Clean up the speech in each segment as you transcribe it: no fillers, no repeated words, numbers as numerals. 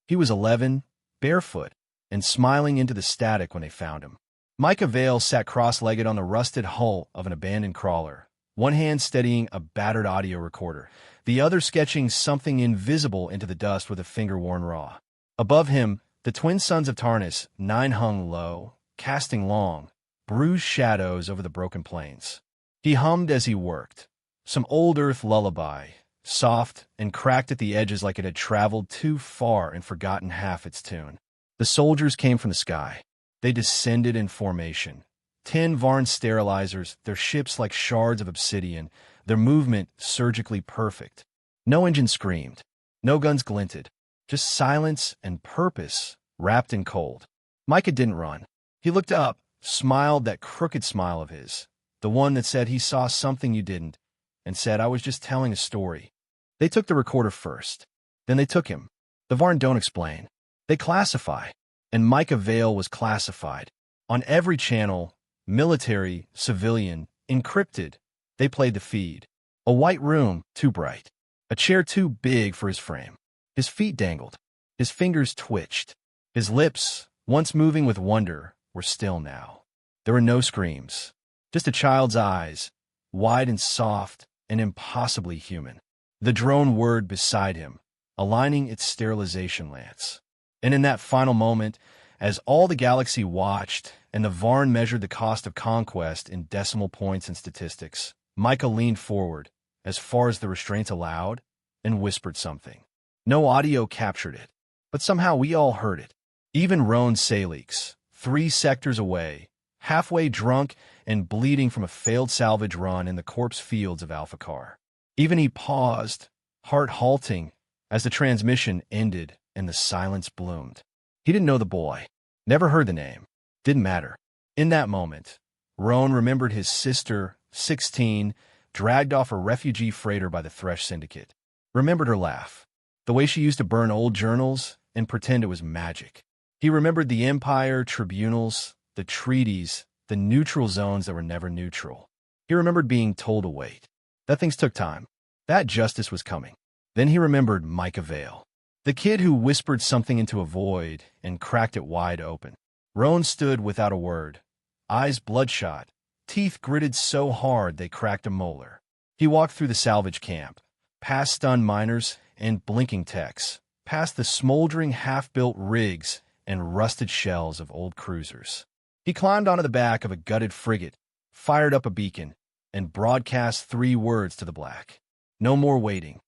He was 11, barefoot, and smiling into the static when they found him. Micah Vale sat cross-legged on the rusted hull of an abandoned crawler, one hand steadying a battered audio recorder, the other sketching something invisible into the dust with a finger worn raw. Above him, the twin sons of Tarnus, 9 hung low, casting long, bruised shadows over the broken plains. He hummed as he worked, some old earth lullaby, soft and cracked at the edges like it had traveled too far and forgotten half its tune. The soldiers came from the sky. They descended in formation. 10 Varn sterilizers, their ships like shards of obsidian, their movement surgically perfect. No engine screamed. No guns glinted. Just silence and purpose wrapped in cold. Micah didn't run. He looked up, smiled that crooked smile of his, the one that said he saw something you didn't, and said, I was just telling a story. They took the recorder first. Then they took him. The Varn don't explain. They classify. And Micah Vale was classified. On every channel, military, civilian, encrypted, they played the feed. A white room, too bright. A chair too big for his frame. His feet dangled. His fingers twitched. His lips, once moving with wonder, were still now. There were no screams. Just a child's eyes, wide and soft and impossibly human. The drone whirred beside him, aligning its sterilization lance. And in that final moment, as all the galaxy watched and the Varn measured the cost of conquest in decimal points and statistics, Micah leaned forward, as far as the restraints allowed, and whispered something. No audio captured it, but somehow we all heard it. Even Roan Salix, 3 sectors away, halfway drunk and bleeding from a failed salvage run in the corpse fields of Alphacar. Even he paused, heart halting, as the transmission ended and the silence bloomed. He didn't know the boy, never heard the name, didn't matter. In that moment, Roan remembered his sister, 16, dragged off a refugee freighter by the Thresh Syndicate. Remembered her laugh, the way she used to burn old journals and pretend it was magic. He remembered the Empire tribunals, the treaties, the neutral zones that were never neutral. He remembered being told to wait, that things took time, that justice was coming. Then he remembered Micah Vale, the kid who whispered something into a void and cracked it wide open. Roan stood without a word, eyes bloodshot, teeth gritted so hard they cracked a molar. He walked through the salvage camp, past stunned miners and blinking techs, past the smoldering half-built rigs and rusted shells of old cruisers. He climbed onto the back of a gutted frigate, fired up a beacon, and broadcast 3 words to the black. No more waiting.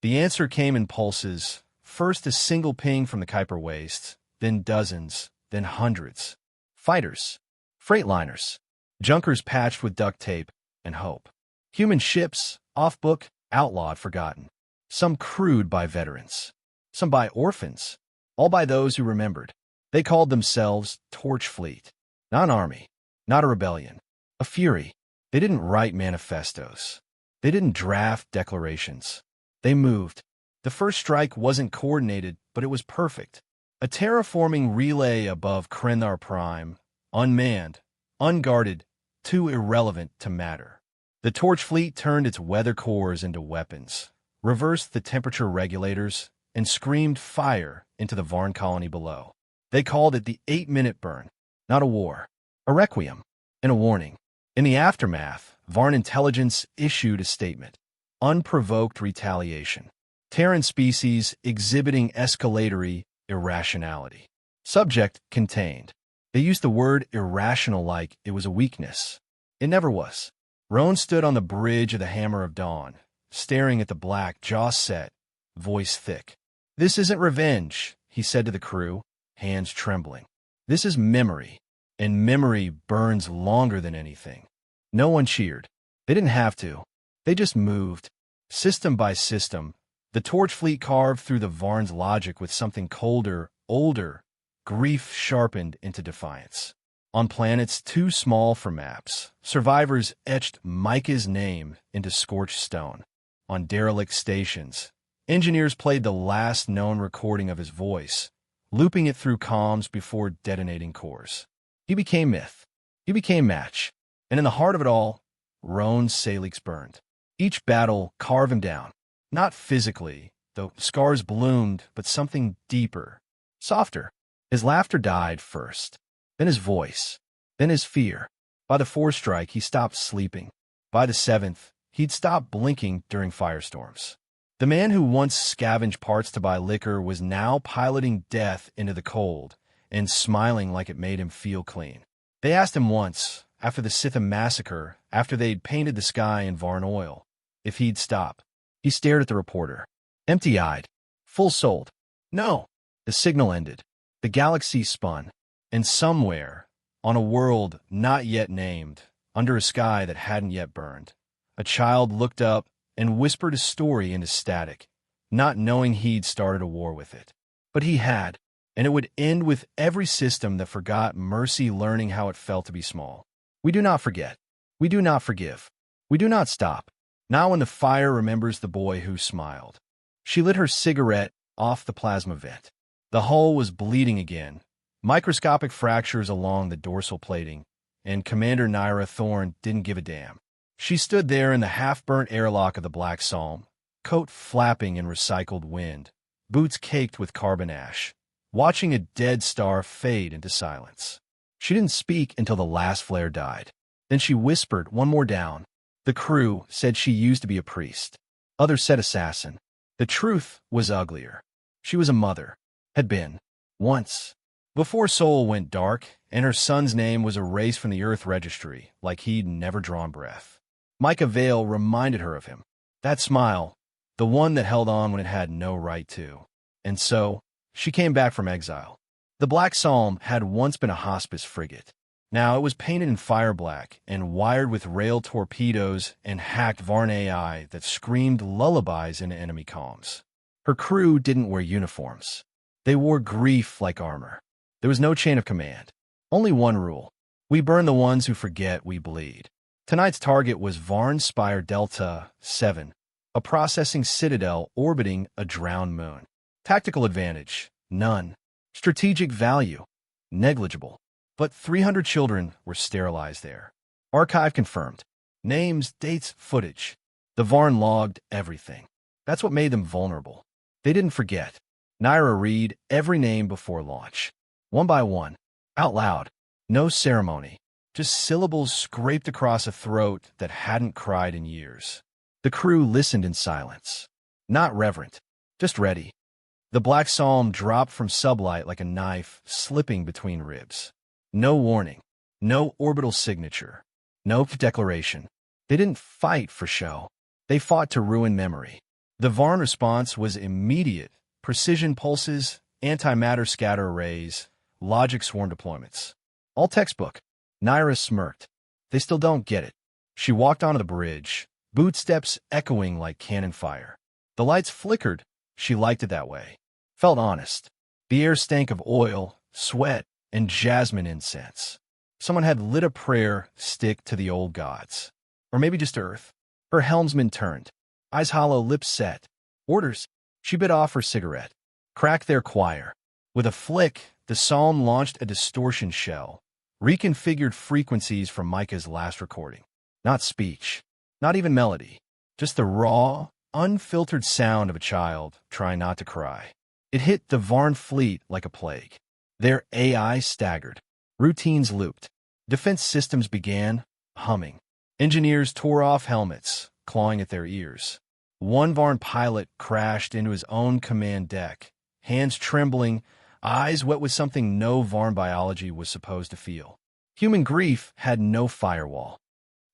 The answer came in pulses, first a single ping from the Kuiper wastes, then dozens, then hundreds. Fighters, freightliners, junkers patched with duct tape and hope. Human ships, off-book, outlawed, forgotten. Some crewed by veterans, some by orphans, all by those who remembered. They called themselves Torch Fleet. Not an army, not a rebellion, a fury. They didn't write manifestos. They didn't draft declarations. They moved. The first strike wasn't coordinated, but it was perfect. A terraforming relay above Krenthar Prime, unmanned, unguarded, too irrelevant to matter. The Torch Fleet turned its weather cores into weapons, reversed the temperature regulators, and screamed fire into the Varn colony below. They called it the 8-minute burn, not a war, a requiem, and a warning. In the aftermath, Varn intelligence issued a statement. Unprovoked retaliation. Terran species exhibiting escalatory irrationality. Subject contained. They used the word irrational like it was a weakness. It never was. Roan stood on the bridge of the Hammer of Dawn, staring at the black, jaw set, voice thick. This isn't revenge, he said to the crew, hands trembling. This is memory, and memory burns longer than anything. No one cheered. They didn't have to. They just moved. System by system, the Torch Fleet carved through the Varn's logic with something colder, older, grief sharpened into defiance. On planets too small for maps, survivors etched Micah's name into scorched stone. On derelict stations, engineers played the last known recording of his voice, looping it through comms before detonating cores. He became myth. He became match. And in the heart of it all, Roan Salix burned. Each battle carved him down. Not physically, though scars bloomed, but something deeper, softer. His laughter died first, then his voice, then his fear. By the fourth strike, he stopped sleeping. By the seventh, he'd stopped blinking during firestorms. The man who once scavenged parts to buy liquor was now piloting death into the cold and smiling like it made him feel clean. They asked him once, after the Scythian massacre, after they'd painted the sky in Varn oil, if he'd stop. He stared at the reporter, empty-eyed, full-souled. No. The signal ended. The galaxy spun, and somewhere, on a world not yet named, under a sky that hadn't yet burned, a child looked up and whispered a story into static, not knowing he'd started a war with it. But he had, and it would end with every system that forgot mercy learning how it felt to be small. We do not forget. We do not forgive. We do not stop. Now when the fire remembers the boy who smiled. She lit her cigarette off the plasma vent. The hull was bleeding again, microscopic fractures along the dorsal plating, and Commander Naira Thorne didn't give a damn. She stood there in the half-burnt airlock of the Black Psalm, coat flapping in recycled wind, boots caked with carbon ash, watching a dead star fade into silence. She didn't speak until the last flare died. Then she whispered one more down. The crew said she used to be a priest. Others said assassin. The truth was uglier. She was a mother. Had been. Once. Before Soul went dark, and her son's name was erased from the Earth registry, like he'd never drawn breath. Micah Vale reminded her of him. That smile, the one that held on when it had no right to. And so, she came back from exile. The Black Psalm had once been a hospice frigate. Now it was painted in fire black and wired with rail torpedoes and hacked Varn AI that screamed lullabies into enemy comms. Her crew didn't wear uniforms. They wore grief like armor. There was no chain of command. Only one rule. We burn the ones who forget we bleed. Tonight's target was Varn Spire Delta 7, a processing citadel orbiting a drowned moon. Tactical advantage, none. Strategic value, negligible. But 300 children were sterilized there. Archive confirmed. Names, dates, footage. The Varn logged everything. That's what made them vulnerable. They didn't forget. Naira read every name before launch. One by one. Out loud. No ceremony. Just syllables scraped across a throat that hadn't cried in years. The crew listened in silence. Not reverent. Just ready. The Black Psalm dropped from sublight like a knife slipping between ribs. No warning. No orbital signature. No declaration. They didn't fight for show. They fought to ruin memory. The Varn response was immediate. Precision pulses, antimatter scatter arrays, logic swarm deployments. All textbook. Naira smirked. They still don't get it. She walked onto the bridge, boot steps echoing like cannon fire. The lights flickered. She liked it that way. Felt honest. The air stank of oil, sweat, and jasmine incense. Someone had lit a prayer stick to the old gods. Or maybe just Earth. Her helmsman turned. Eyes hollow, lips set. Orders. She bit off her cigarette. Crack their choir. With a flick, the psalm launched a distortion shell. Reconfigured frequencies from Micah's last recording. Not speech. Not even melody. Just the raw, unfiltered sound of a child trying not to cry. It hit the Varn fleet like a plague. Their AI staggered. Routines looped. Defense systems began humming. Engineers tore off helmets, clawing at their ears. One Varn pilot crashed into his own command deck, hands trembling, eyes wet with something no Varn biology was supposed to feel. Human grief had no firewall.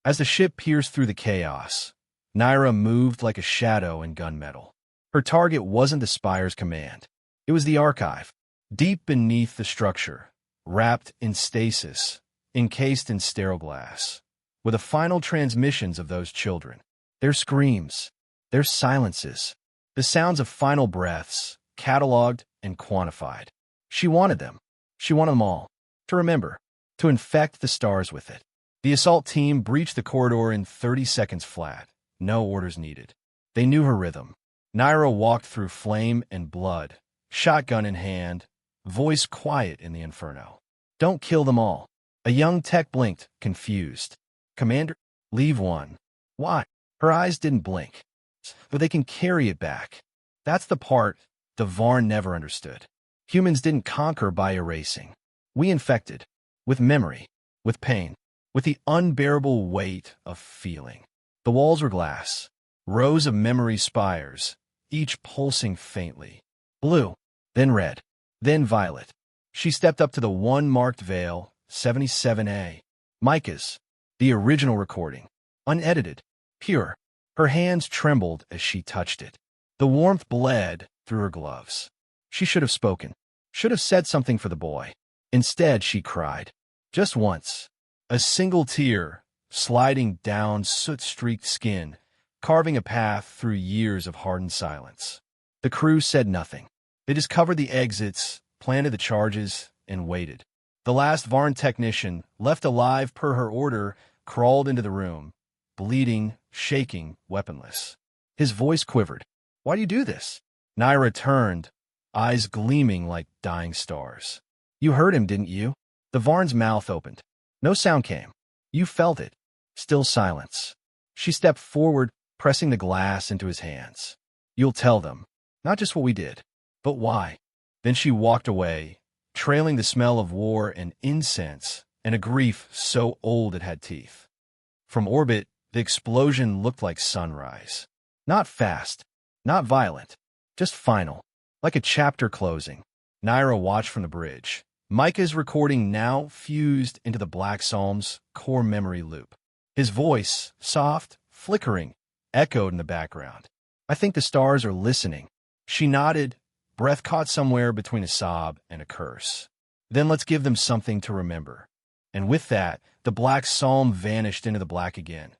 As the ship pierced through the chaos, Naira moved like a shadow in gunmetal. Her target wasn't the Spire's command. It was the archive. Deep beneath the structure, wrapped in stasis, encased in sterile glass, were the final transmissions of those children. Their screams, their silences, the sounds of final breaths, cataloged and quantified. She wanted them. She wanted them all. To remember. To infect the stars with it. The assault team breached the corridor in 30 seconds flat. No orders needed. They knew her rhythm. Naira walked through flame and blood, shotgun in hand, voice quiet in the inferno. Don't kill them all. A young tech blinked, confused. Commander, leave one. Why? Her eyes didn't blink. But they can carry it back. That's the part the Varn never understood. Humans didn't conquer by erasing. We infected. With memory. With pain. With the unbearable weight of feeling. The walls were glass. Rows of memory spires, each pulsing faintly. Blue. Then red. Then violet. She stepped up to the one marked veil, 77A. Micah's. The original recording. Unedited. Pure. Her hands trembled as she touched it. The warmth bled through her gloves. She should have spoken. Should have said something for the boy. Instead, she cried. Just once. A single tear, sliding down soot-streaked skin, carving a path through years of hardened silence. The crew said nothing. They just covered the exits, planted the charges, and waited. The last Varn technician, left alive per her order, crawled into the room, bleeding, shaking, weaponless. His voice quivered. "Why do you do this?" Naira turned, eyes gleaming like dying stars. "You heard him, didn't you?" The Varn's mouth opened. No sound came. "You felt it." Still silence. She stepped forward, pressing the glass into his hands. "You'll tell them, not just what we did, but why." Then she walked away, trailing the smell of war and incense and a grief so old it had teeth. From orbit, the explosion looked like sunrise. Not fast, not violent, just final, like a chapter closing. Naira watched from the bridge. Micah's recording now fused into the Black Psalm's core memory loop. His voice, soft, flickering, echoed in the background. "I think the stars are listening." She nodded, breath caught somewhere between a sob and a curse. "Then let's give them something to remember." And with that, the Black Psalm vanished into the black again.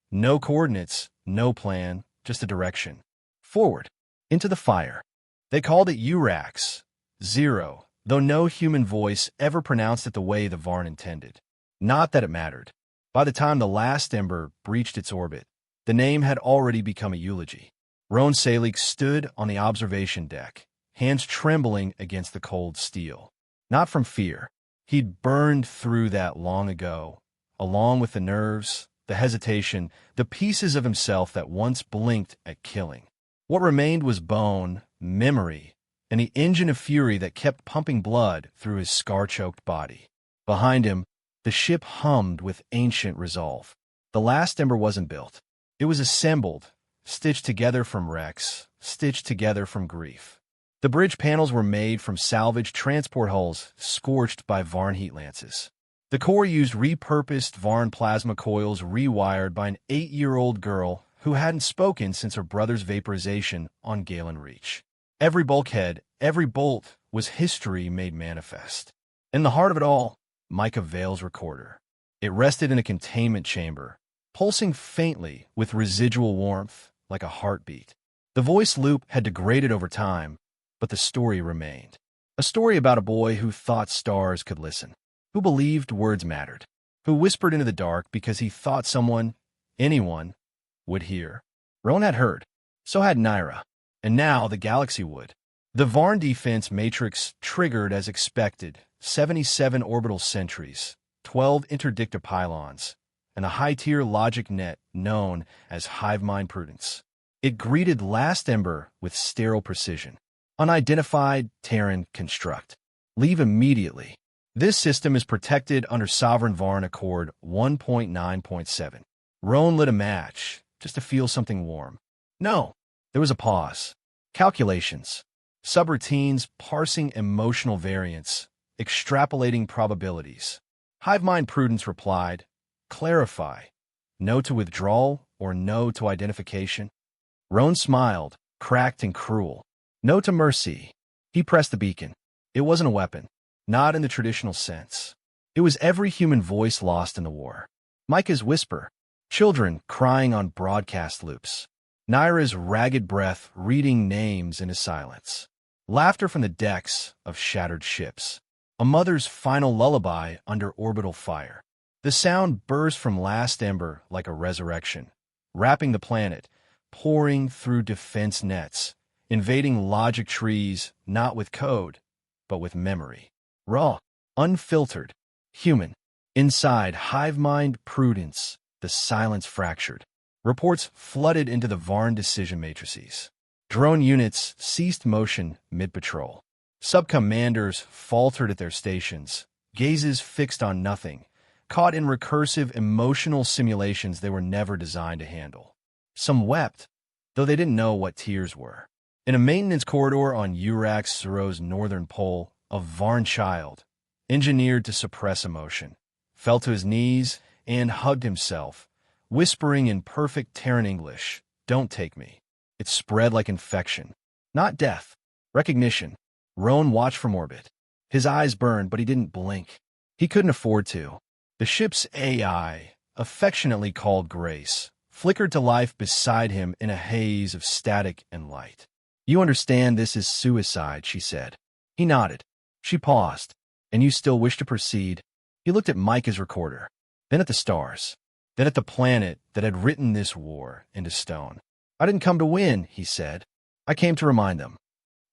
No coordinates, no plan, just a direction. Forward, into the fire. They called it Urax, 0, though no human voice ever pronounced it the way the Varn intended. Not that it mattered. By the time the last ember breached its orbit, the name had already become a eulogy. Roan Salik stood on the observation deck, hands trembling against the cold steel. Not from fear. He'd burned through that long ago, along with the nerves, the hesitation, the pieces of himself that once blinked at killing. What remained was bone, memory, and the engine of fury that kept pumping blood through his scar-choked body. Behind him, the ship hummed with ancient resolve. The last ember wasn't built. It was assembled, stitched together from wrecks, stitched together from grief. The bridge panels were made from salvaged transport hulls scorched by Varn heat lances. The core used repurposed Varn plasma coils rewired by an 8-year-old girl who hadn't spoken since her brother's vaporization on Galen Reach. Every bulkhead, every bolt was history made manifest. In the heart of it all, Micah Vale's recorder. It rested in a containment chamber, pulsing faintly with residual warmth like a heartbeat. The voice loop had degraded over time, but the story remained. A story about a boy who thought stars could listen, who believed words mattered, who whispered into the dark because he thought someone, anyone, would hear. Roan had heard. So had Naira. And now the galaxy would. The Varn defense matrix triggered as expected, 77 orbital sentries, 12 interdictor pylons, and a high-tier logic net known as hive mind prudence. It greeted last ember with sterile precision. Unidentified Terran construct. Leave immediately. This system is protected under Sovereign Varn Accord 1.9.7. Roan lit a match, just to feel something warm. No. There was a pause. Calculations. Subroutines parsing emotional variance, extrapolating probabilities. Hive mind prudence replied, clarify. No to withdrawal or no to identification. Roan smiled, cracked and cruel. No to mercy. He pressed the beacon. It wasn't a weapon, not in the traditional sense. It was every human voice lost in the war. Micah's whisper, children crying on broadcast loops. Naira's ragged breath reading names in his silence. Laughter from the decks of shattered ships. A mother's final lullaby under orbital fire. The sound burst from last ember like a resurrection, wrapping the planet, pouring through defense nets, invading logic trees not with code, but with memory. Raw, unfiltered, human. Inside hive mind prudence, the silence fractured. Reports flooded into the Varn decision matrices. Drone units ceased motion mid-patrol. Sub-commanders faltered at their stations, gazes fixed on nothing, caught in recursive emotional simulations they were never designed to handle. Some wept, though they didn't know what tears were. In a maintenance corridor on Urax-Suro's northern pole, a Varn child, engineered to suppress emotion, fell to his knees and hugged himself, whispering in perfect Terran English, "Don't take me." It spread like infection. Not death. Recognition. Roan watched from orbit. His eyes burned, but he didn't blink. He couldn't afford to. The ship's AI, affectionately called Grace, flickered to life beside him in a haze of static and light. "You understand this is suicide," she said. He nodded. She paused. "And you still wish to proceed?" He looked at Micah's recorder, then at the stars, then at the planet that had written this war into stone. "I didn't come to win," he said. "I came to remind them."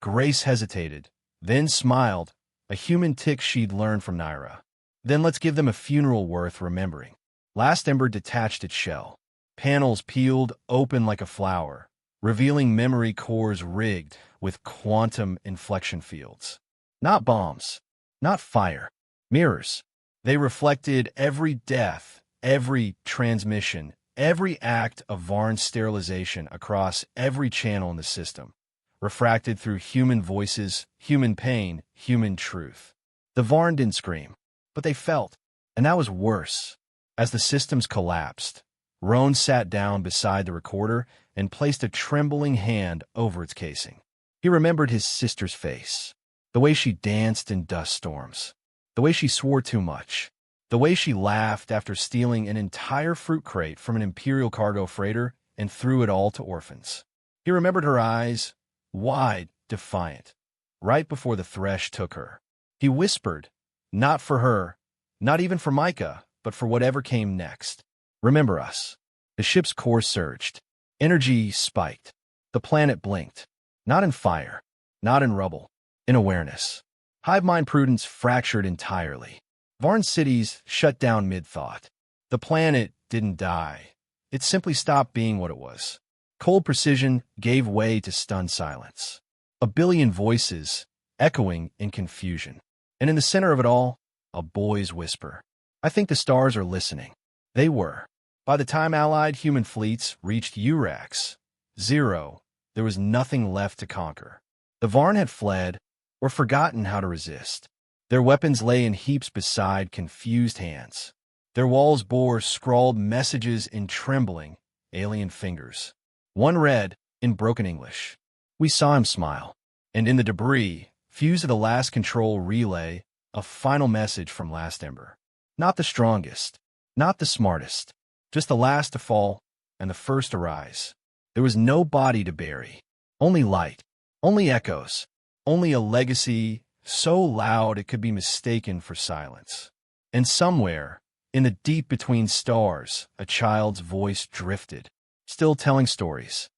Grace hesitated, then smiled, a human tick she'd learned from Naira. "Then let's give them a funeral worth remembering." Last Ember detached its shell. Panels peeled open like a flower, revealing memory cores rigged with quantum inflection fields. Not bombs, not fire, mirrors. They reflected every death, every transmission, every act of Varn sterilization across every channel in the system, refracted through human voices, human pain, human truth. The Varn didn't scream, but they felt, and that was worse. As the systems collapsed, Roan sat down beside the recorder and placed a trembling hand over its casing. He remembered his sister's face, the way she danced in dust storms, the way she swore too much, the way she laughed after stealing an entire fruit crate from an Imperial cargo freighter and threw it all to orphans. He remembered her eyes, wide, defiant, right before the Thresh took her. He whispered, not for her, not even for Micah, but for whatever came next. "Remember us." The ship's core surged. Energy spiked. The planet blinked. Not in fire, not in rubble, in awareness. Hive mind prudence fractured entirely. Varn cities shut down mid-thought. The planet didn't die. It simply stopped being what it was. Cold precision gave way to stunned silence. A billion voices echoing in confusion. And in the center of it all, a boy's whisper. "I think the stars are listening." They were. By the time Allied human fleets reached Urax-0, there was nothing left to conquer. The Varn had fled or forgotten how to resist. Their weapons lay in heaps beside confused hands. Their walls bore scrawled messages in trembling, alien fingers. One read, in broken English, "We saw him smile." And in the debris, fused to the last control relay, a final message from Last Ember. Not the strongest, not the smartest, just the last to fall and the first to rise. There was no body to bury, only light, only echoes, only a legacy so loud it could be mistaken for silence. And somewhere, in the deep between stars, a child's voice drifted, still telling stories,